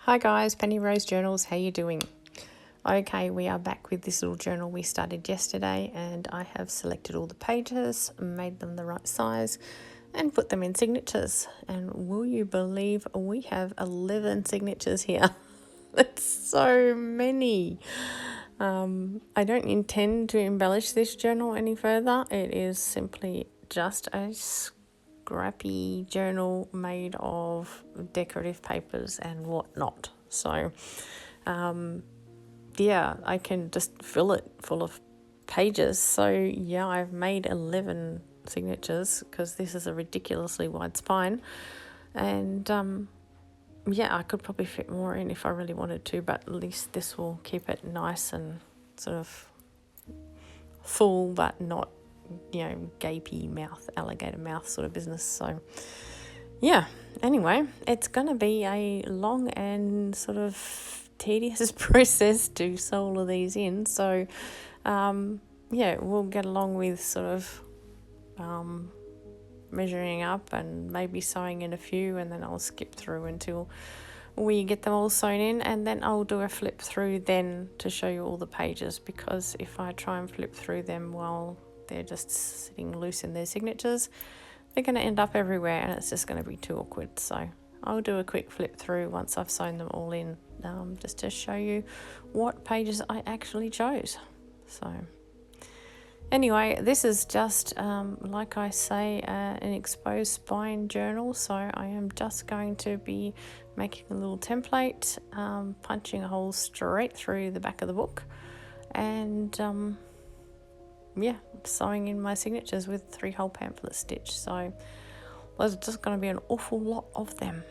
Hi guys, Penny Rose Journals, how you doing? Okay, we are back with this little journal we started yesterday, and I have selected all the pages, made them the right size, and put them in signatures. And will you believe we have 11 signatures here? That's so many. I don't intend to embellish this journal any further. It is simply just a scrappy journal made of decorative papers and whatnot. So, yeah, I can just fill it full of pages. So, yeah, I've made 11 signatures because this is a ridiculously wide spine. And, yeah, I could probably fit more in if I really wanted to, but at least this will keep it nice and sort of full, but not, gapy mouth, alligator mouth sort of business. So, yeah, anyway, it's going to be a long and sort of tedious process to sew all of these in. So, yeah, we'll get along with sort of measuring up and maybe sewing in a few, and then I'll skip through until we get them all sewn in, and then I'll do a flip through then to show you all the pages, because if I try and flip through them while they're just sitting loose in their signatures, they're going to end up everywhere and it's just going to be too awkward. So I'll do a quick flip through once I've sewn them all in, just to show you what pages I actually chose. So anyway, this is just, like I say, an exposed spine journal. So I am just going to be making a little template, punching a hole straight through the back of the book, and yeah, sewing in my signatures with 3-hole pamphlet stitch. So there's just going to be an awful lot of them.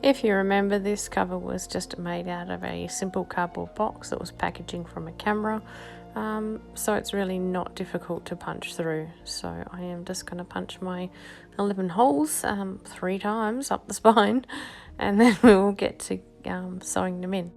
If you remember, this cover was just made out of a simple cardboard box that was packaging from a camera, so it's really not difficult to punch through. So I am just going to punch my 11 holes 3 times up the spine, and then we will get to sewing them in.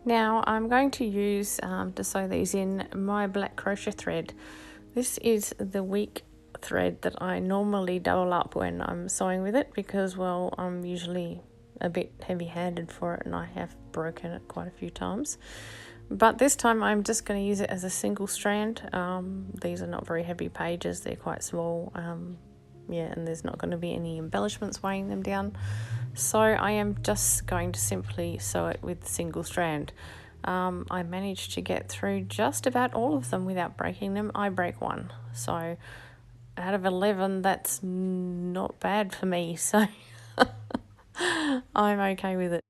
Now I'm going to use, to sew these in, my black crochet thread. This is the weak thread that I normally double up when I'm sewing with it because, well, I'm usually a bit heavy-handed for it and I have broken it quite a few times. But this time I'm just going to use it as a single strand. These are not very heavy pages, they're quite small. Yeah, and there's not going to be any embellishments weighing them down. So I am just going to simply sew it with single strand. I managed to get through just about all of them without breaking them. I break one, so out of 11 that's not bad for me, so I'm okay with it.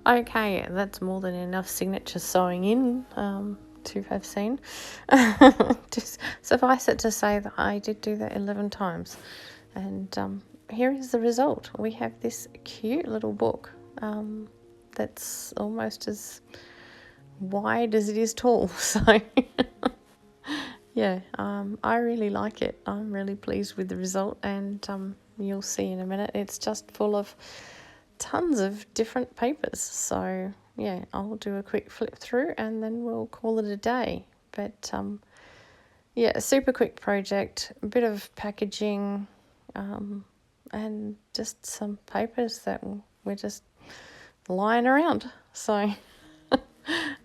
Okay, that's more than enough signature sewing in to have seen. Just suffice it to say that I did do that 11 times. And here is the result. We have this cute little book that's almost as wide as it is tall. So yeah, I really like it. I'm really pleased with the result, and you'll see in a minute. It's just full of tons of different papers. So yeah, I'll do a quick flip through and then we'll call it a day. But yeah, a super quick project, a bit of packaging, and just some papers that were just lying around. So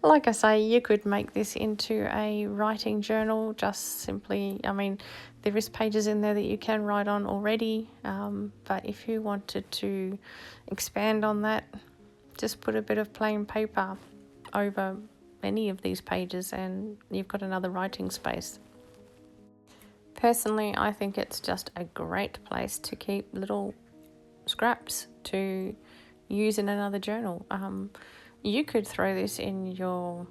like I say, you could make this into a writing journal, just simply, I mean, there is pages in there that you can write on already, but if you wanted to expand on that, just put a bit of plain paper over any of these pages and you've got another writing space. Personally, I think it's just a great place to keep little scraps to use in another journal. You could throw this in your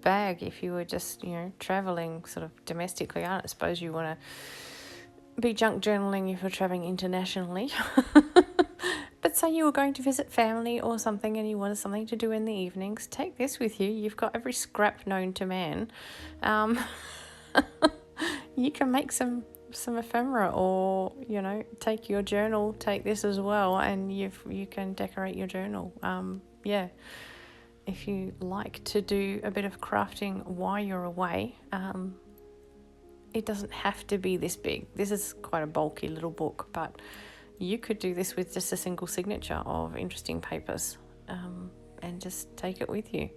bag if you were just, traveling sort of domestically. I don't suppose you want to be junk journaling if you're traveling internationally. But say you were going to visit family or something and you wanted something to do in the evenings, take this with you. You've got every scrap known to man. You can make some ephemera, or take your journal, take this as well, and you can decorate your journal. Yeah, if you like to do a bit of crafting while you're away, it doesn't have to be this big. This is quite a bulky little book, but you could do this with just a single signature of interesting papers, and just take it with you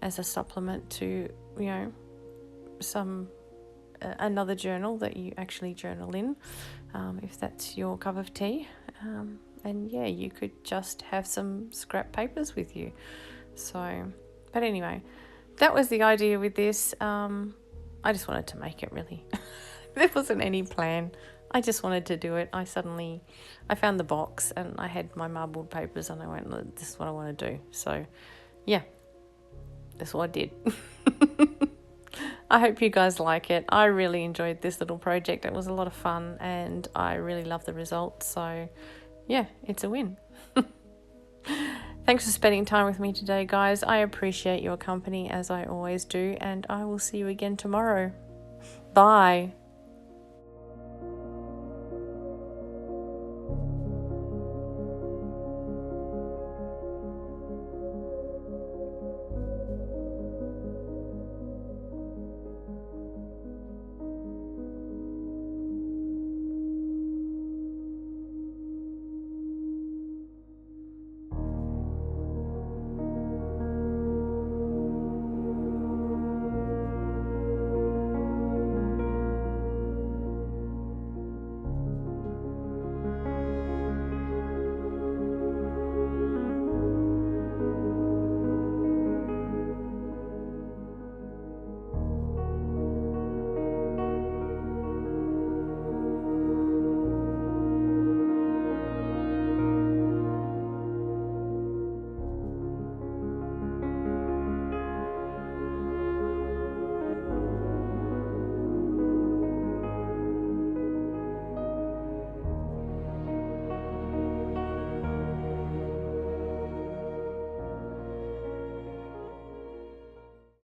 as a supplement to another journal that you actually journal in, if that's your cup of tea. And yeah, you could just have some scrap papers with you. So, but anyway, that was the idea with this. I just wanted to make it, really. There wasn't any plan. I just wanted to do it. I found the box and I had my marbled papers and I went, this is what I want to do. So yeah, that's what I did. I hope you guys like it. I really enjoyed this little project. It was a lot of fun and I really love the results. So yeah, it's a win. Thanks for spending time with me today, guys. I appreciate your company as I always do, and I will see you again tomorrow. Bye.